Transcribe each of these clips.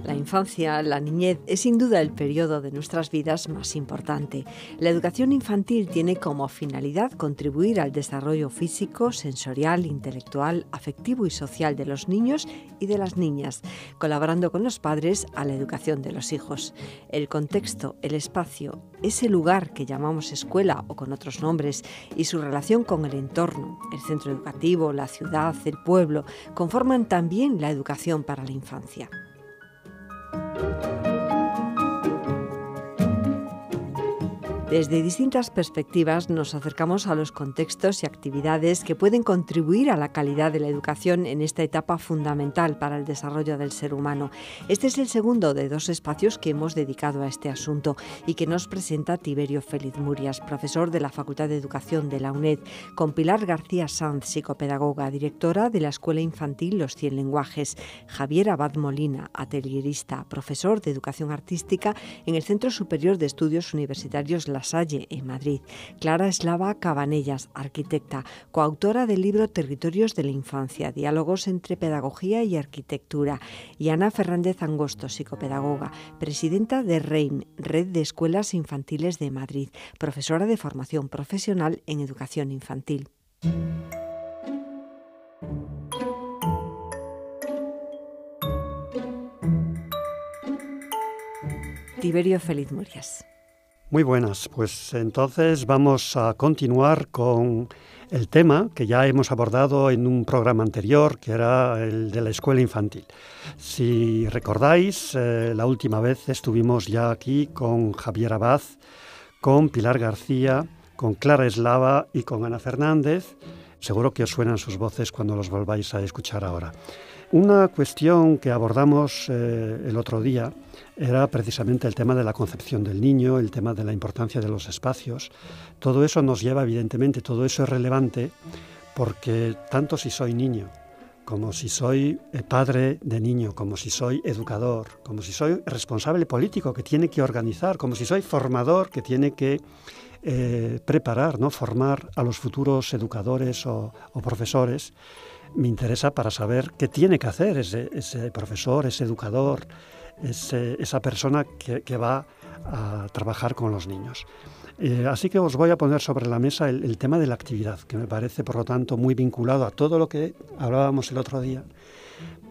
La infancia, la niñez, es sin duda el periodo de nuestras vidas más importante. La educación infantil tiene como finalidad contribuir al desarrollo físico, sensorial, intelectual, afectivo y social de los niños y de las niñas, colaborando con los padres a la educación de los hijos. El contexto, el espacio, ese lugar que llamamos escuela o con otros nombres, y su relación con el entorno, el centro educativo, la ciudad, el pueblo, conforman también la educación para la infancia. Desde distintas perspectivas nos acercamos a los contextos y actividades que pueden contribuir a la calidad de la educación en esta etapa fundamental para el desarrollo del ser humano. Este es el segundo de 2 espacios que hemos dedicado a este asunto y que nos presenta Tiberio Félix Murias, profesor de la Facultad de Educación de la UNED, con Pilar García Sanz, psicopedagoga, directora de la Escuela Infantil Los 100 Lenguajes, Javier Abad Molina, atelierista, profesor de Educación Artística en el Centro Superior de Estudios Universitarios La Salle, en Madrid, Clara Eslava Cabanellas, arquitecta, coautora del libro Territorios de la Infancia, diálogos entre pedagogía y arquitectura, y Ana Fernández Angosto, psicopedagoga, presidenta de REIM, Red de Escuelas Infantiles de Madrid, profesora de formación profesional en educación infantil. Tiberio Félix Murias. Muy buenas, pues entonces vamos a continuar con el tema que ya hemos abordado en un programa anterior, que era el de la escuela infantil. Si recordáis, la última vez estuvimos ya aquí con Javier Abad, con Pilar García, con Clara Eslava y con Ana Fernández. Seguro que os suenan sus voces cuando los volváis a escuchar ahora. Una cuestión que abordamos el otro día era precisamente el tema de la concepción del niño, el tema de la importancia de los espacios. Todo eso nos lleva, evidentemente, todo eso es relevante porque tanto si soy niño, como si soy padre de niño, como si soy educador, como si soy responsable político que tiene que organizar, como si soy formador que tiene que preparar, ¿no? Formar a los futuros educadores o profesores, me interesa para saber qué tiene que hacer ese profesor, ese educador, esa persona que va a trabajar con los niños. Así que os voy a poner sobre la mesa el tema de la actividad, que me parece, por lo tanto, muy vinculado a todo lo que hablábamos el otro día,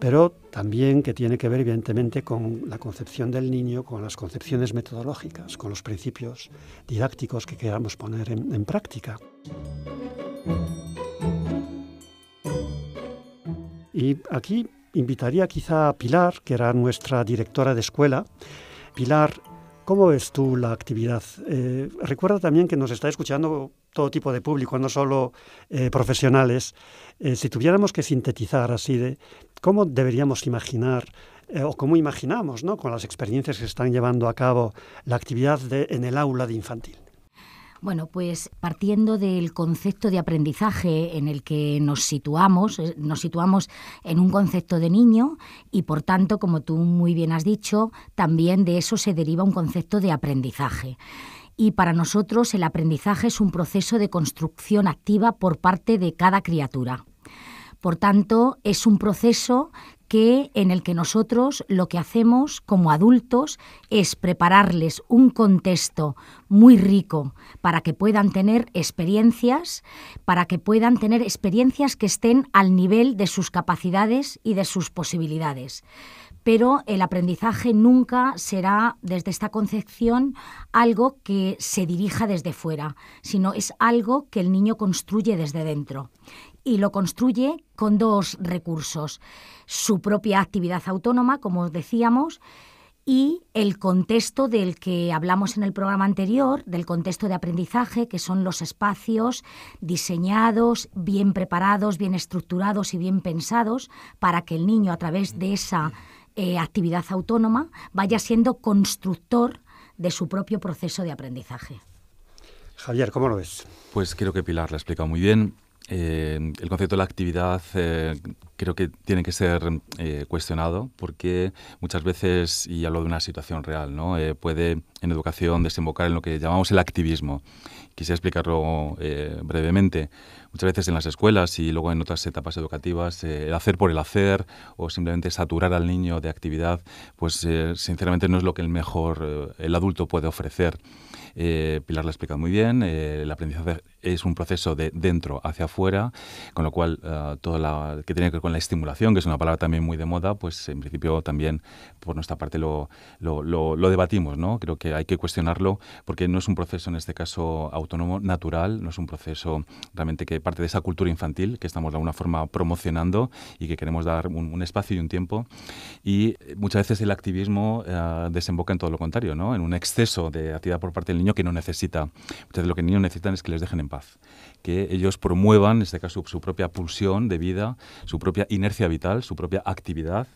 pero también que tiene que ver, evidentemente, con la concepción del niño, con las concepciones metodológicas, con los principios didácticos que queramos poner en práctica. Y aquí invitaría quizá a Pilar, que era nuestra directora de escuela. Pilar, ¿cómo ves tú la actividad? Recuerda también que nos está escuchando todo tipo de público, no solo profesionales. Si tuviéramos que sintetizar así de cómo deberíamos imaginar o cómo imaginamos, ¿no?, con las experiencias que se están llevando a cabo la actividad en el aula de infantil. Bueno, pues partiendo del concepto de aprendizaje en el que nos situamos en un concepto de niño y, por tanto, como tú muy bien has dicho, también de eso se deriva un concepto de aprendizaje. Y para nosotros el aprendizaje es un proceso de construcción activa por parte de cada criatura. Por tanto, es un proceso en el que nosotros lo que hacemos como adultos es prepararles un contexto muy rico para que puedan tener experiencias, que estén al nivel de sus capacidades y de sus posibilidades. Pero el aprendizaje nunca será, desde esta concepción, algo que se dirija desde fuera, sino es algo que el niño construye desde dentro. Y lo construye con 2 recursos: su propia actividad autónoma, como decíamos, y el contexto del que hablamos en el programa anterior, del contexto de aprendizaje, que son los espacios diseñados, bien preparados, bien estructurados y bien pensados para que el niño, a través de esa actividad autónoma, vaya siendo constructor de su propio proceso de aprendizaje. Javier, ¿cómo lo ves? Pues creo que Pilar lo ha explicado muy bien. El concepto de la actividad creo que tiene que ser cuestionado porque muchas veces, y hablo de una situación real, ¿no? Puede en educación desembocar en lo que llamamos el activismo. Quisiera explicarlo brevemente. Muchas veces en las escuelas y luego en otras etapas educativas, el hacer por el hacer o simplemente saturar al niño de actividad, pues sinceramente no es lo que el adulto puede ofrecer. Pilar lo ha explicado muy bien, el aprendizaje es un proceso de dentro hacia afuera, con lo cual todo lo que tiene que ver con la estimulación, que es una palabra también muy de moda, pues en principio también por nuestra parte lo debatimos, ¿no? Creo que hay que cuestionarlo porque no es un proceso en este caso autónomo, natural, no es un proceso realmente que parte de esa cultura infantil que estamos de alguna forma promocionando y que queremos dar un espacio y un tiempo, y muchas veces el activismo desemboca en todo lo contrario, ¿no? En un exceso de actividad por parte del niño que no necesita. Muchas veces lo que el niño necesitan es que les dejen en paz, que ellos promuevan, en este caso, su propia pulsión de vida, su propia inercia vital, su propia actividad,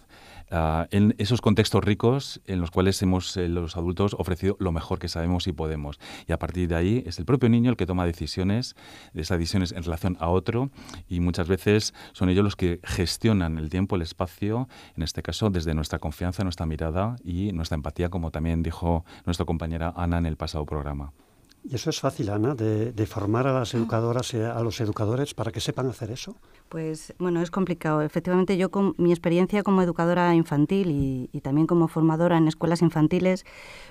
en esos contextos ricos en los cuales hemos los adultos ofrecido lo mejor que sabemos y podemos. Y a partir de ahí es el propio niño el que toma decisiones, esas decisiones en relación a otro, y muchas veces son ellos los que gestionan el tiempo, el espacio, en este caso desde nuestra confianza, nuestra mirada y nuestra empatía, como también dijo nuestra compañera Ana en el pasado programa. ¿Y eso es fácil, Ana, de formar a las educadoras y a los educadores para que sepan hacer eso? Pues bueno, es complicado. Efectivamente, yo con mi experiencia como educadora infantil y también como formadora en escuelas infantiles,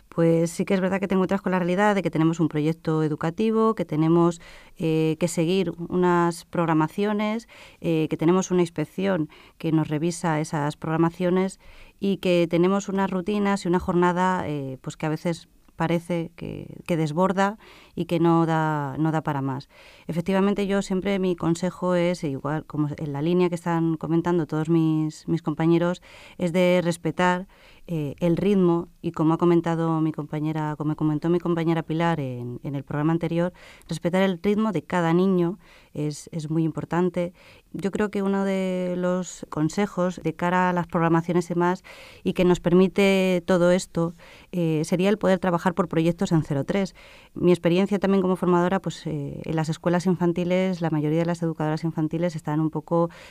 pues sí que es verdad que te encuentras con la realidad de que tenemos un proyecto educativo, que tenemos que seguir unas programaciones, que tenemos una inspección que nos revisa esas programaciones y que tenemos unas rutinas y una jornada pues que a veces parece que desborda y que no da para más. Efectivamente, yo siempre mi consejo es, igual como en la línea que están comentando todos mis compañeros, es de respetar el ritmo y como comentó mi compañera Pilar en el programa anterior, respetar el ritmo de cada niño es muy importante. Yo creo que uno de los consejos de cara a las programaciones y más, y que nos permite todo esto, sería el poder trabajar por proyectos en 0-3. Mi experiencia también como formadora, pues en las escuelas infantiles, la mayoría de las educadoras infantiles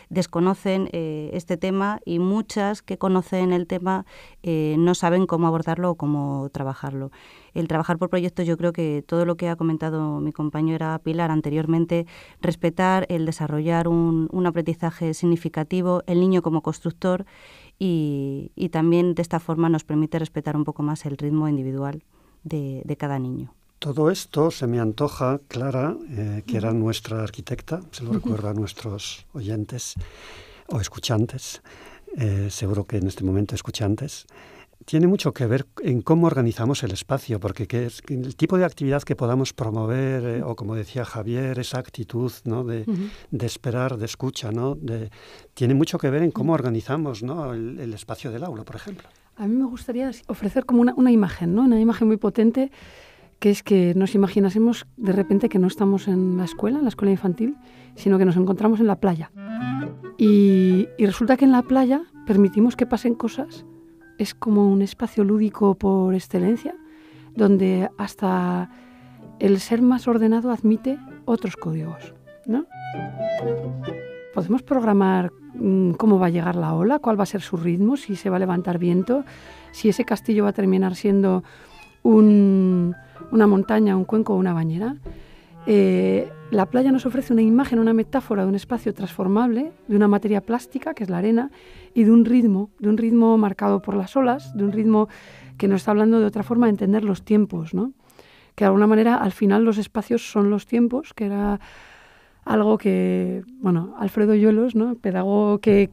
desconocen este tema, y muchas que conocen el tema no saben cómo abordarlo o cómo trabajarlo. El trabajar por proyectos, yo creo que todo lo que ha comentado mi compañera Pilar anteriormente, respetar el desarrollar un aprendizaje significativo, el niño como constructor, y también de esta forma nos permite respetar un poco más el ritmo individual de cada niño. Todo esto se me antoja, Clara, que era nuestra arquitecta, se lo recuerdo a nuestros oyentes o escuchantes, seguro que en este momento escuchantes, tiene mucho que ver en cómo organizamos el espacio, porque el tipo de actividad que podamos promover, o como decía Javier, esa actitud, ¿no? de esperar, de escucha, ¿no? tiene mucho que ver en cómo organizamos, ¿no? el espacio del aula, por ejemplo. A mí me gustaría ofrecer como una imagen, ¿no? Una imagen muy potente, que es que nos imaginásemos de repente que no estamos en la escuela infantil, sino que nos encontramos en la playa. Y resulta que en la playa permitimos que pasen cosas. Es como un espacio lúdico por excelencia, donde hasta el ser más ordenado admite otros códigos, ¿no? Podemos programar cómo va a llegar la ola, cuál va a ser su ritmo, si se va a levantar viento, si ese castillo va a terminar siendo una montaña, un cuenco o una bañera. La playa nos ofrece una imagen, una metáfora de un espacio transformable, de una materia plástica, que es la arena, y de un ritmo marcado por las olas, de un ritmo que nos está hablando de otra forma de entender los tiempos, ¿no? Que de alguna manera al final los espacios son los tiempos, que era algo que, bueno, Alfredo Yuelos, ¿no? Pedagogo que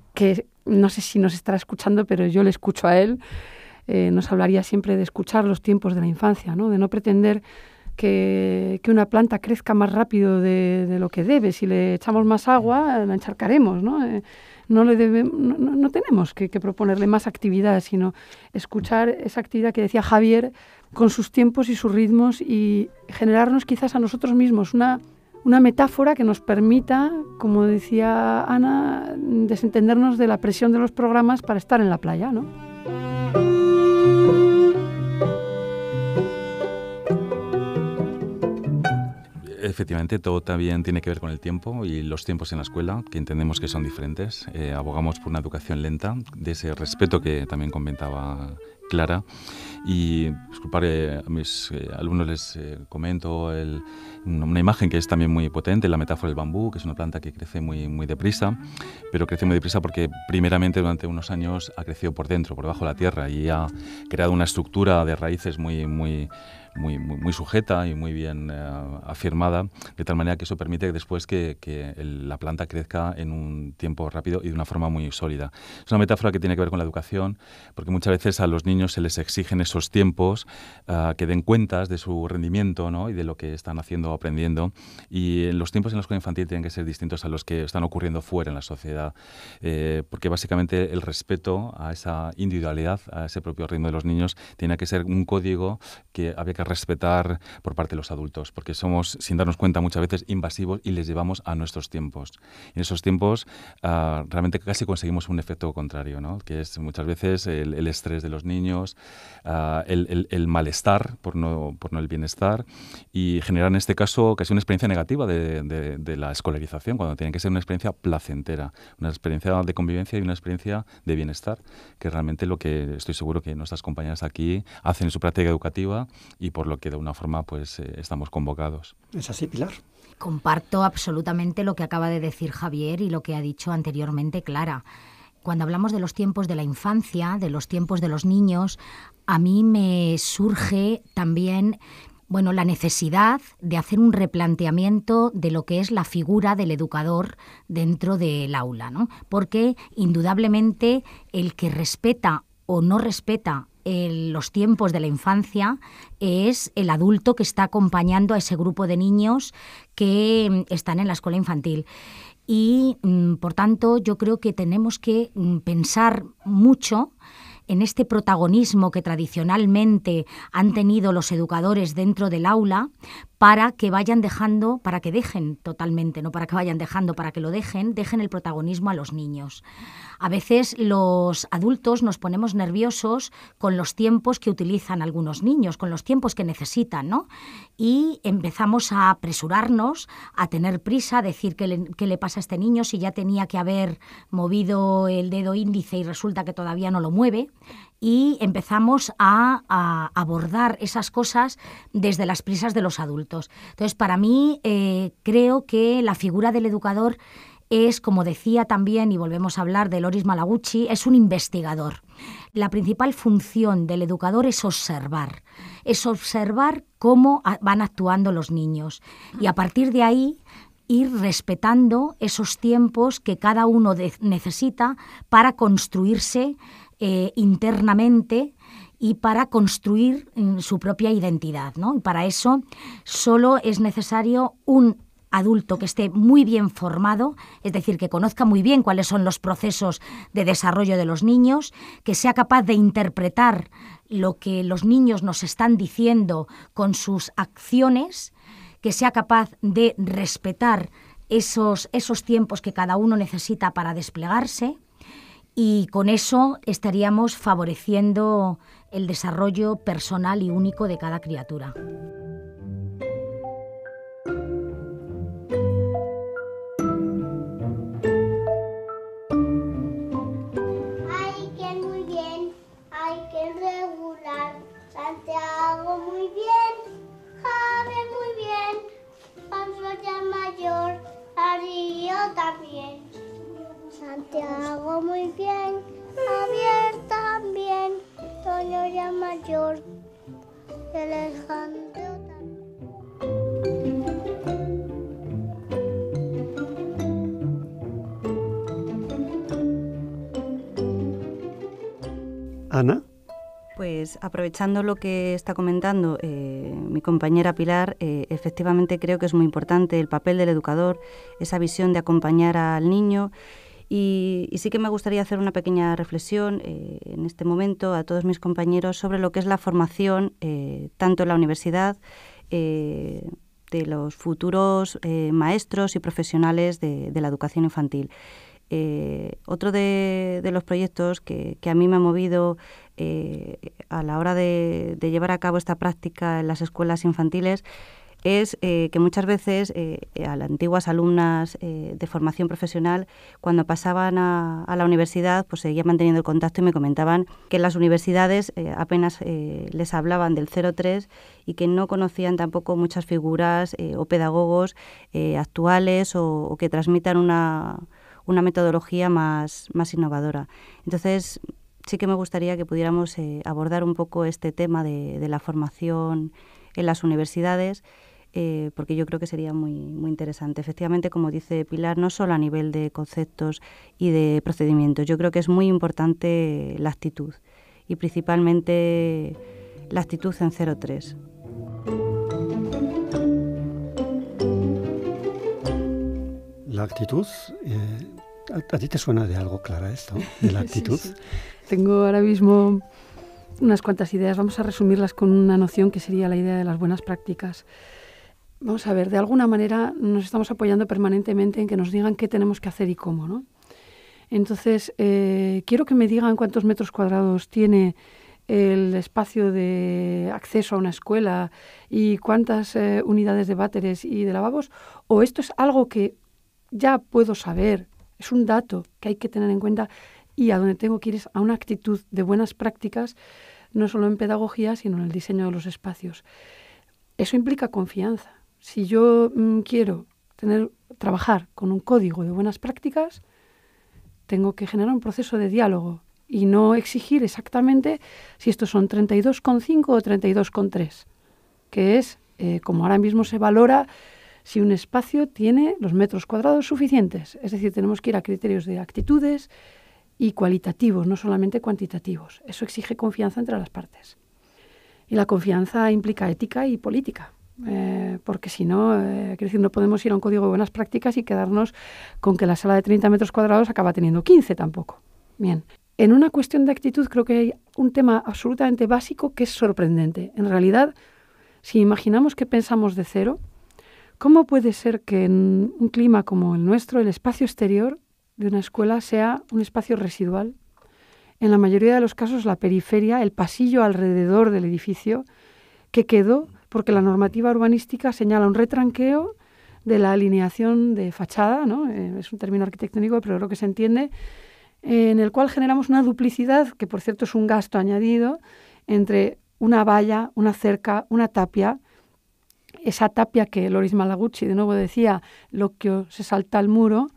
no sé si nos estará escuchando, pero yo le escucho a él, nos hablaría siempre de escuchar los tiempos de la infancia, ¿no? De no pretender que una planta crezca más rápido de lo que debe. Si le echamos más agua, la encharcaremos, ¿no? No tenemos que proponerle más actividad, sino escuchar esa actividad que decía Javier con sus tiempos y sus ritmos, y generarnos quizás a nosotros mismos una metáfora que nos permita, como decía Ana, desentendernos de la presión de los programas para estar en la playa, ¿no? Efectivamente, todo también tiene que ver con el tiempo y los tiempos en la escuela, que entendemos que son diferentes. Abogamos por una educación lenta, de ese respeto que también comentaba Clara, Y disculpar, a mis alumnos les comento una imagen que es también muy potente, la metáfora del bambú, que es una planta que crece muy, muy deprisa, pero crece muy deprisa porque primeramente durante unos años ha crecido por dentro, por debajo de la tierra, y ha creado una estructura de raíces muy sujeta y muy bien afirmada, de tal manera que eso permite después que la planta crezca en un tiempo rápido y de una forma muy sólida. Es una metáfora que tiene que ver con la educación, porque muchas veces a los niños se les exigen esos tiempos que den cuentas de su rendimiento, ¿no? Y de lo que están haciendo o aprendiendo, y los tiempos en la escuela infantil tienen que ser distintos a los que están ocurriendo fuera en la sociedad, porque básicamente el respeto a esa individualidad, a ese propio ritmo de los niños, tiene que ser un código que había que respetar por parte de los adultos, porque somos, sin darnos cuenta, muchas veces invasivos y les llevamos a nuestros tiempos. En esos tiempos realmente casi conseguimos un efecto contrario, ¿no? Que es muchas veces el estrés de los niños, el malestar por no el bienestar, y generar en este caso casi una experiencia negativa de la escolarización, cuando tiene que ser una experiencia placentera, una experiencia de convivencia y una experiencia de bienestar, que realmente lo que estoy seguro que nuestras compañeras aquí hacen en su práctica educativa y por lo que de una forma pues estamos convocados. ¿Es así, Pilar? Comparto absolutamente lo que acaba de decir Javier y lo que ha dicho anteriormente Clara. Cuando hablamos de los tiempos de la infancia, de los tiempos de los niños, a mí me surge también la necesidad de hacer un replanteamiento de lo que es la figura del educador dentro del aula, ¿no? Porque indudablemente el que respeta o no respeta los tiempos de la infancia es el adulto que está acompañando a ese grupo de niños que están en la escuela infantil. Y, por tanto, yo creo que tenemos que pensar mucho en este protagonismo que tradicionalmente han tenido los educadores dentro del aula, para que vayan dejando, para que dejen totalmente, no para que vayan dejando, para que lo dejen el protagonismo a los niños. A veces los adultos nos ponemos nerviosos con los tiempos que utilizan algunos niños, con los tiempos que necesitan, ¿no? Y empezamos a apresurarnos, a tener prisa, a decir qué le pasa a este niño si ya tenía que haber movido el dedo índice y resulta que todavía no lo mueve. Y empezamos a abordar esas cosas desde las prisas de los adultos. Entonces, para mí, creo que la figura del educador es, como decía también, y volvemos a hablar de Loris Malaguchi, es un investigador. La principal función del educador es observar cómo van actuando los niños. Y a partir de ahí, ir respetando esos tiempos que cada uno necesita para construirse internamente y para construir su propia identidad, ¿no? Y para eso solo es necesario un adulto que esté muy bien formado, es decir, que conozca muy bien cuáles son los procesos de desarrollo de los niños, que sea capaz de interpretar lo que los niños nos están diciendo con sus acciones, que sea capaz de respetar esos tiempos que cada uno necesita para desplegarse, y con eso estaríamos favoreciendo el desarrollo personal y único de cada criatura. Ay, que muy bien, ay, que regular, Santiago muy bien, Javier muy bien, Pancho ya mayor, Darío también. Santiago muy bien, Javier también, Toño ya mayor, y Alejandro también. Ana. Pues aprovechando lo que está comentando mi compañera Pilar, efectivamente creo que es muy importante el papel del educador, esa visión de acompañar al niño. Y sí que me gustaría hacer una pequeña reflexión en este momento a todos mis compañeros sobre lo que es la formación, tanto en la universidad, de los futuros maestros y profesionales de la educación infantil. Otro de los proyectos que a mí me ha movido a la hora de llevar a cabo esta práctica en las escuelas infantiles es que muchas veces a las antiguas alumnas de formación profesional, cuando pasaban a la universidad, pues seguían manteniendo el contacto y me comentaban que en las universidades apenas les hablaban del 03 y que no conocían tampoco muchas figuras o pedagogos actuales o que transmitan una metodología más innovadora. Entonces, sí que me gustaría que pudiéramos abordar un poco este tema de la formación en las universidades, porque yo creo que sería muy, muy interesante. Efectivamente, como dice Pilar, no solo a nivel de conceptos y de procedimientos, yo creo que es muy importante la actitud, y principalmente la actitud en 03. La actitud, ¿a ti te suena de algo, Clara, esto, de la actitud? Sí. Tengo ahora mismo unas cuantas ideas. Vamos a resumirlas con una noción que sería la idea de las buenas prácticas. Vamos a ver, de alguna manera nos estamos apoyando permanentemente en que nos digan qué tenemos que hacer y cómo, ¿no? Entonces, quiero que me digan cuántos metros cuadrados tiene el espacio de acceso a una escuela y cuántas unidades de váteres y de lavabos, o esto es algo que ya puedo saber, es un dato que hay que tener en cuenta, y a donde tengo que ir es a una actitud de buenas prácticas, no solo en pedagogía, sino en el diseño de los espacios. Eso implica confianza. Si yo quiero trabajar con un código de buenas prácticas, tengo que generar un proceso de diálogo y no exigir exactamente si estos son 32,5 o 32,3, que es como ahora mismo se valora si un espacio tiene los metros cuadrados suficientes. Es decir, tenemos que ir a criterios de actitudes y cualitativos, no solamente cuantitativos. Eso exige confianza entre las partes. Y la confianza implica ética y política, porque si no, quiero decir, no podemos ir a un código de buenas prácticas y quedarnos con que la sala de 30 metros cuadrados acaba teniendo 15 tampoco. Bien. En una cuestión de actitud creo que hay un tema absolutamente básico que es sorprendente. En realidad, si imaginamos que pensamos de cero, ¿cómo puede ser que en un clima como el nuestro, el espacio exterior de una escuela sea un espacio residual? En la mayoría de los casos, la periferia, el pasillo alrededor del edificio, que quedó porque la normativa urbanística señala un retranqueo de la alineación de fachada, ¿no? Es un término arquitectónico, pero creo que se entiende, en el cual generamos una duplicidad, que por cierto es un gasto añadido, entre una valla, una cerca, una tapia. Esa tapia que Loris Malaguchi de nuevo decía, l'occhio se salta al muro,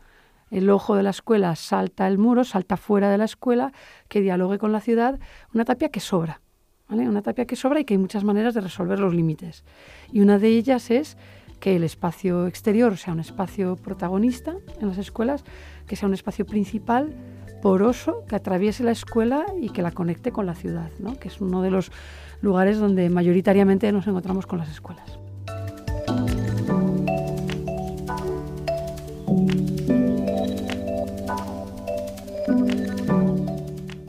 el ojo de la escuela salta el muro, salta fuera de la escuela, que dialogue con la ciudad, una tapia que sobra, ¿vale? Una tapia que sobra y que hay muchas maneras de resolver los límites. Y una de ellas es que el espacio exterior sea un espacio protagonista en las escuelas, que sea un espacio principal, poroso, que atraviese la escuela y que la conecte con la ciudad, ¿no? Que es uno de los lugares donde mayoritariamente nos encontramos con las escuelas.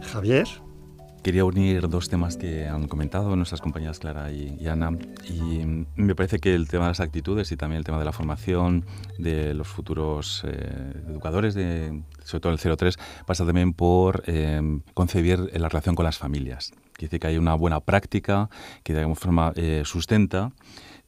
Javier. Quería unir dos temas que han comentado nuestras compañeras Clara y Ana, y me parece que el tema de las actitudes y también el tema de la formación de los futuros educadores, sobre todo el 03, pasa también por concebir la relación con las familias. Quiere decir que hay una buena práctica que de alguna forma sustenta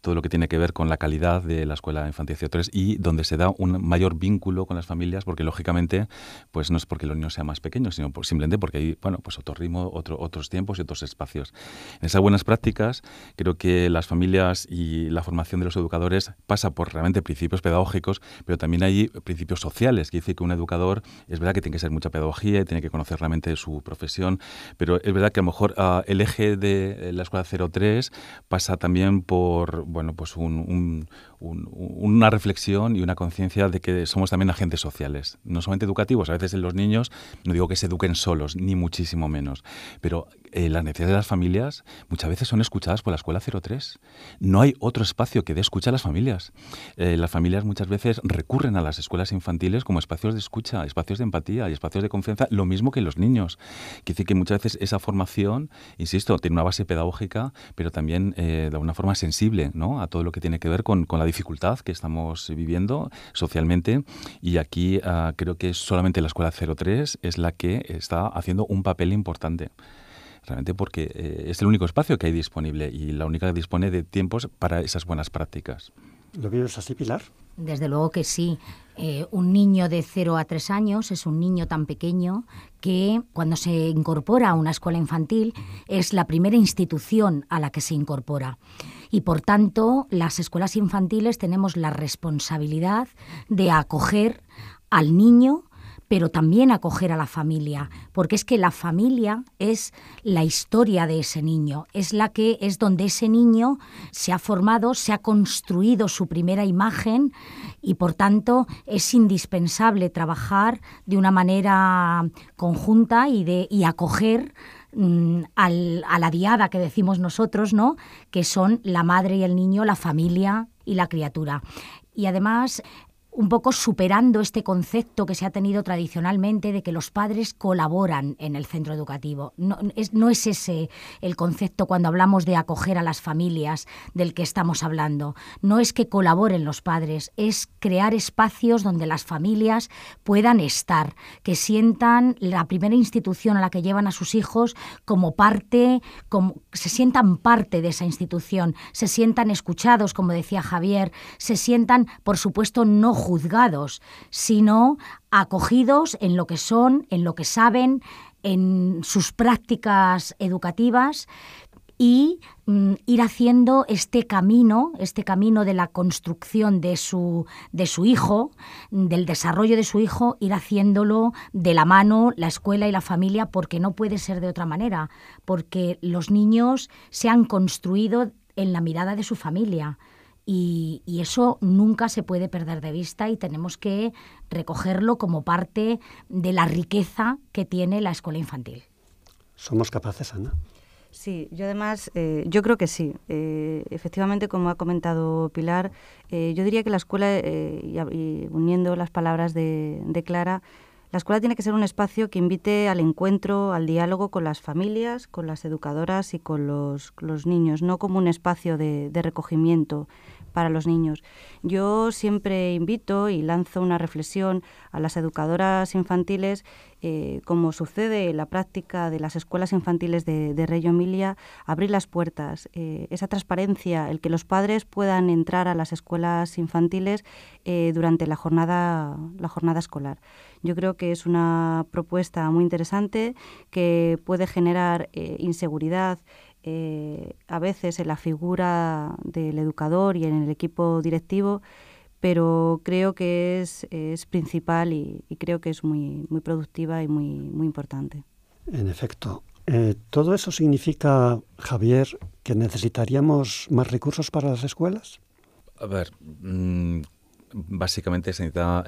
todo lo que tiene que ver con la calidad de la escuela infantil 03 y donde se da un mayor vínculo con las familias, porque lógicamente pues no es porque los niños sean más pequeños, sino simplemente porque hay pues otro ritmo, otros tiempos y otros espacios. En esas buenas prácticas creo que las familias y la formación de los educadores pasa por realmente principios pedagógicos, pero también hay principios sociales. Quiere decir que un educador es verdad que tiene que ser mucha pedagogía y tiene que conocer realmente su profesión, pero es verdad que a lo mejor el eje de la escuela 03 pasa también por pues una reflexión y una conciencia de que somos también agentes sociales, no solamente educativos. A veces en los niños no digo que se eduquen solos, ni muchísimo menos, pero las necesidades de las familias muchas veces son escuchadas por la escuela 03. No hay otro espacio que dé escucha a las familias. Las familias muchas veces recurren a las escuelas infantiles como espacios de escucha, espacios de empatía y espacios de confianza, lo mismo que los niños. Quiere decir que muchas veces esa formación, insisto, tiene una base pedagógica, pero también de alguna forma sensible, ¿no?, a todo lo que tiene que ver con la dificultad que estamos viviendo socialmente, y aquí creo que solamente la escuela 03 es la que está haciendo un papel importante. realmente porque es el único espacio que hay disponible y la única que dispone de tiempos para esas buenas prácticas. ¿Lo vives así, Pilar? Desde luego que sí. Un niño de 0 a 3 años es un niño tan pequeño que cuando se incorpora a una escuela infantil es la primera institución a la que se incorpora. Y por tanto, las escuelas infantiles tenemos la responsabilidad de acoger al niño, pero también acoger a la familia, porque es que la familia es la historia de ese niño, es donde ese niño se ha formado, se ha construido su primera imagen y por tanto es indispensable trabajar de una manera conjunta y acoger a la diada que decimos nosotros, ¿no?, que son la madre y el niño, la familia y la criatura. Y además, un poco superando este concepto que se ha tenido tradicionalmente de que los padres colaboran en el centro educativo. No es ese el concepto cuando hablamos de acoger a las familias del que estamos hablando. No es que colaboren los padres, es crear espacios donde las familias puedan estar, que sientan la primera institución a la que llevan a sus hijos como parte, se sientan parte de esa institución, se sientan escuchados, como decía Javier, se sientan, por supuesto, no juzgados, sino acogidos en lo que son, en lo que saben, en sus prácticas educativas y ir haciendo este camino de la construcción de su hijo, del desarrollo de su hijo, ir haciéndolo de la mano la escuela y la familia, porque no puede ser de otra manera, porque los niños se han construido en la mirada de su familia. Y eso nunca se puede perder de vista y tenemos que recogerlo como parte de la riqueza que tiene la escuela infantil. ¿Somos capaces, Ana? Sí, yo además, yo creo que sí. Efectivamente, como ha comentado Pilar, yo diría que la escuela, y uniendo las palabras de Clara, la escuela tiene que ser un espacio que invite al encuentro, al diálogo con las familias, con las educadoras y con los niños, no como un espacio de recogimiento para los niños. Yo siempre invito y lanzo una reflexión a las educadoras infantiles, como sucede en la práctica de las escuelas infantiles de Reggio Emilia, abrir las puertas, esa transparencia, el que los padres puedan entrar a las escuelas infantiles durante la jornada escolar. Yo creo que es una propuesta muy interesante que puede generar inseguridad a veces en la figura del educador y en el equipo directivo, pero creo que es principal y creo que es muy, muy productiva y muy, muy importante. En efecto. ¿Todo eso significa, Javier, que necesitaríamos más recursos para las escuelas? A ver, básicamente se necesita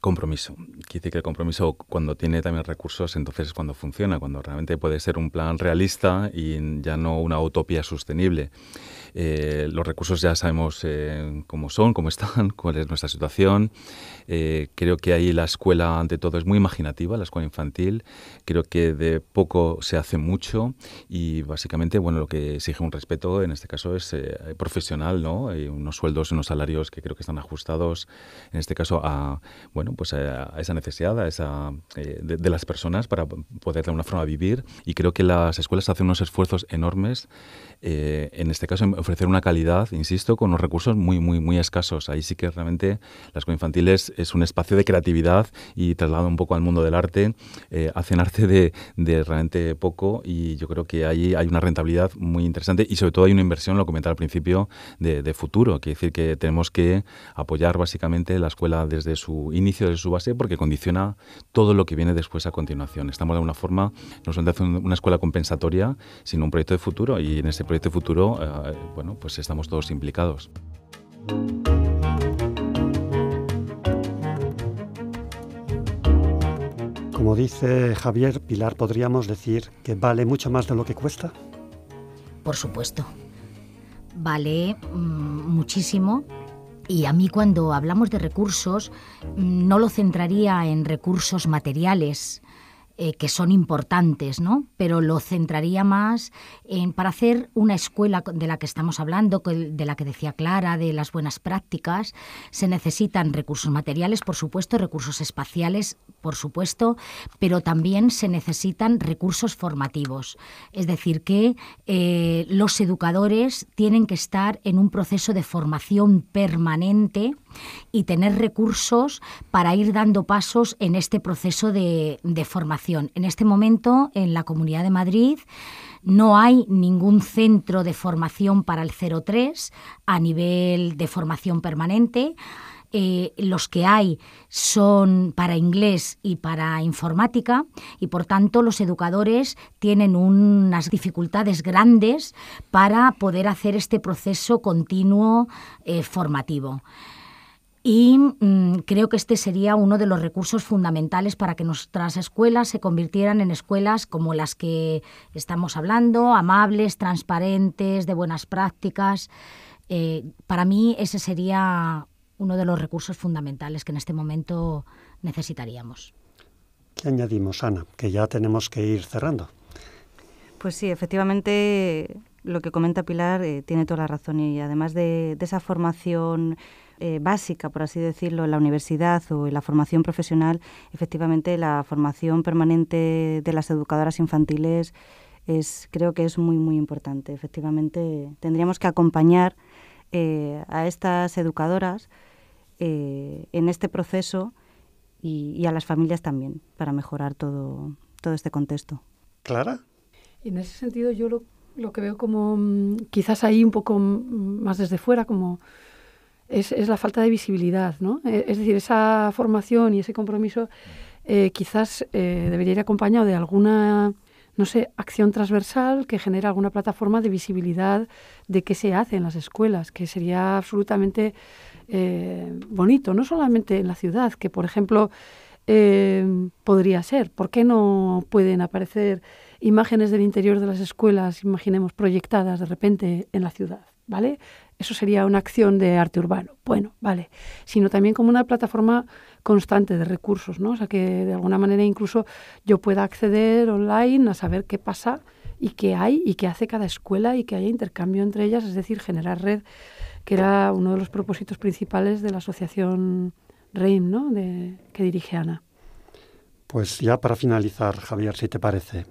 compromiso. Quiere decir que el compromiso, cuando tiene también recursos, entonces es cuando funciona, cuando realmente puede ser un plan realista y ya no una utopía sostenible. Los recursos ya sabemos cómo son, cómo están, cuál es nuestra situación. Creo que ahí la escuela, ante todo, es muy imaginativa, la escuela infantil. Creo que de poco se hace mucho y básicamente, bueno, lo que exige un respeto, en este caso, es profesional, ¿no? Hay unos sueldos y unos salarios que creo que están ajustados, en este caso, a esa necesidad, de las personas para poder de alguna forma vivir. Y creo que las escuelas hacen unos esfuerzos enormes, en este caso, en ofrecer una calidad, insisto, con unos recursos muy, muy, muy escasos. Ahí sí que realmente la escuela infantil es un espacio de creatividad y traslada un poco al mundo del arte. Hacen arte de realmente poco y yo creo que ahí hay una rentabilidad muy interesante y sobre todo hay una inversión, lo comentaba al principio, de futuro. Quiere decir que tenemos que apoyar básicamente la escuela desde su inicio, desde su base, porque condiciona todo lo que viene después a continuación. Estamos de alguna forma no solamente haciendo una escuela compensatoria, sino un proyecto de futuro y en ese proyecto de futuro pues estamos todos implicados. Como dice Javier, Pilar, ¿podríamos decir que vale mucho más de lo que cuesta? Por supuesto. Vale muchísimo. Y a mí, cuando hablamos de recursos, no lo centraría en recursos materiales, que son importantes, ¿no? Pero lo centraría más para hacer una escuela de la que estamos hablando, de la que decía Clara, de las buenas prácticas. Se necesitan recursos materiales, por supuesto, recursos espaciales, por supuesto, pero también se necesitan recursos formativos. Es decir, que los educadores tienen que estar en un proceso de formación permanente y tener recursos para ir dando pasos en este proceso de formación. En este momento, en la Comunidad de Madrid, no hay ningún centro de formación para el 03 a nivel de formación permanente. Los que hay son para inglés y para informática y, por tanto, los educadores tienen unas dificultades grandes para poder hacer este proceso continuo formativo. Y creo que este sería uno de los recursos fundamentales para que nuestras escuelas se convirtieran en escuelas como las que estamos hablando, amables, transparentes, de buenas prácticas. Para mí ese sería uno de los recursos fundamentales que en este momento necesitaríamos. ¿Qué añadimos, Ana? Que ya tenemos que ir cerrando. Pues sí, efectivamente lo que comenta Pilar tiene toda la razón, y además de esa formación básica, por así decirlo, en la universidad o en la formación profesional, efectivamente la formación permanente de las educadoras infantiles creo que es muy, muy importante. Efectivamente, tendríamos que acompañar a estas educadoras en este proceso y a las familias también, para mejorar todo este contexto. ¿Clara? Y en ese sentido yo lo que veo como quizás ahí un poco más desde fuera, como es la falta de visibilidad, ¿no? Es decir, esa formación y ese compromiso quizás debería ir acompañado de alguna, no sé, acción transversal que genere alguna plataforma de visibilidad de qué se hace en las escuelas, que sería absolutamente bonito, no solamente en la ciudad, que por ejemplo podría ser. ¿Por qué no pueden aparecer imágenes del interior de las escuelas, imaginemos, proyectadas de repente en la ciudad? ¿Vale? Eso sería una acción de arte urbano. Bueno, vale. Sino también como una plataforma constante de recursos, ¿no? O sea, que de alguna manera incluso yo pueda acceder online a saber qué pasa y qué hay y qué hace cada escuela y que haya intercambio entre ellas, es decir, generar red, que era uno de los propósitos principales de la asociación REIM, ¿no? Que dirige Ana. Pues ya para finalizar, Javier, si te parece,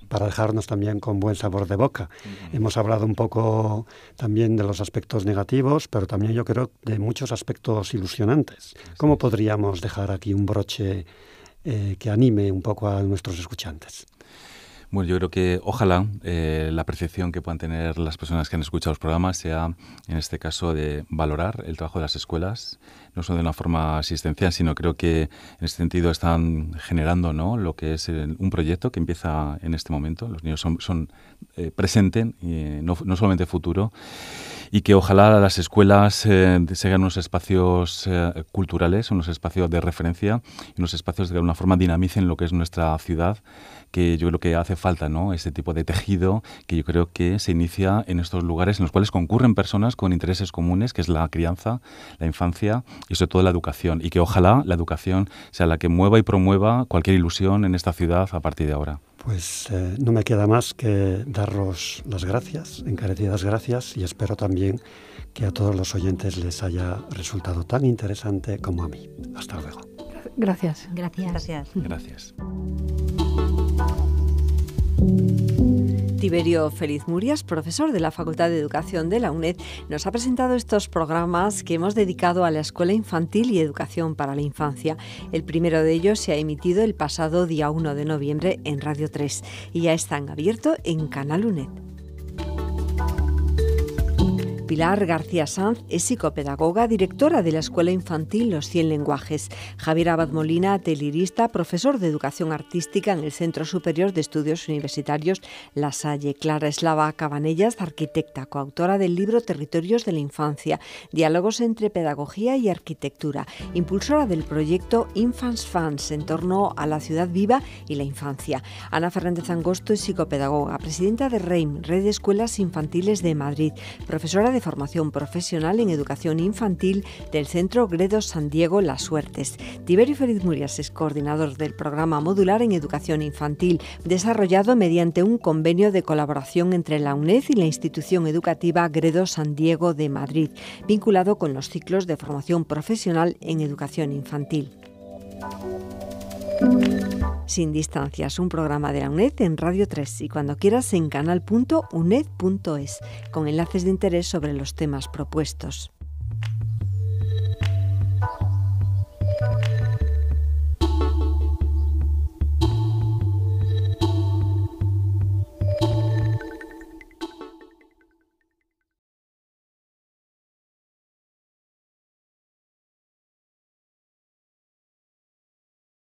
para dejarnos también con buen sabor de boca. Hemos hablado un poco también de los aspectos negativos, pero también yo creo de muchos aspectos ilusionantes. ¿Cómo podríamos dejar aquí un broche que anime un poco a nuestros escuchantes? Bueno, yo creo que ojalá la percepción que puedan tener las personas que han escuchado los programas sea, en este caso, de valorar el trabajo de las escuelas, no solo de una forma asistencial, sino creo que en este sentido están generando, ¿no?, lo que es un proyecto que empieza en este momento. Los niños son presente, no solamente futuro, y que ojalá las escuelas sean unos espacios culturales, unos espacios de referencia, unos espacios que de alguna forma dinamicen lo que es nuestra ciudad, que yo creo que hace falta, ¿no?, este tipo de tejido que yo creo que se inicia en estos lugares en los cuales concurren personas con intereses comunes, que es la crianza, la infancia y sobre todo la educación, y que ojalá la educación sea la que mueva y promueva cualquier ilusión en esta ciudad a partir de ahora. Pues no me queda más que daros las gracias, encarecidas gracias, y espero también que a todos los oyentes les haya resultado tan interesante como a mí. Hasta luego. Gracias. Gracias. Gracias. Tiberio Feliz Murias, profesor de la Facultad de Educación de la UNED, nos ha presentado estos programas que hemos dedicado a la Escuela Infantil y Educación para la Infancia. El primero de ellos se ha emitido el pasado día 1 de noviembre en Radio 3 y ya está en abierto en Canal UNED. Pilar García Sanz es psicopedagoga, directora de la Escuela Infantil Los 100 Lenguajes. Javier Abad Molina, atelierista, profesor de Educación Artística en el Centro Superior de Estudios Universitarios La Salle. Clara Eslava Cabanellas, arquitecta, coautora del libro Territorios de la Infancia, diálogos entre pedagogía y arquitectura, impulsora del proyecto Infants Fans en torno a la ciudad viva y la infancia. Ana Fernández Angosto es psicopedagoga, presidenta de REIM, Red de Escuelas Infantiles de Madrid, profesora de de formación profesional en educación infantil del Centro Gredos San Diego Las Suertes. Tiberio Feliz Murias es coordinador del programa modular en educación infantil, desarrollado mediante un convenio de colaboración entre la UNED y la institución educativa Gredos San Diego de Madrid, vinculado con los ciclos de formación profesional en educación infantil. Sin distancias, un programa de la UNED en Radio 3 y cuando quieras en canal.uned.es, con enlaces de interés sobre los temas propuestos.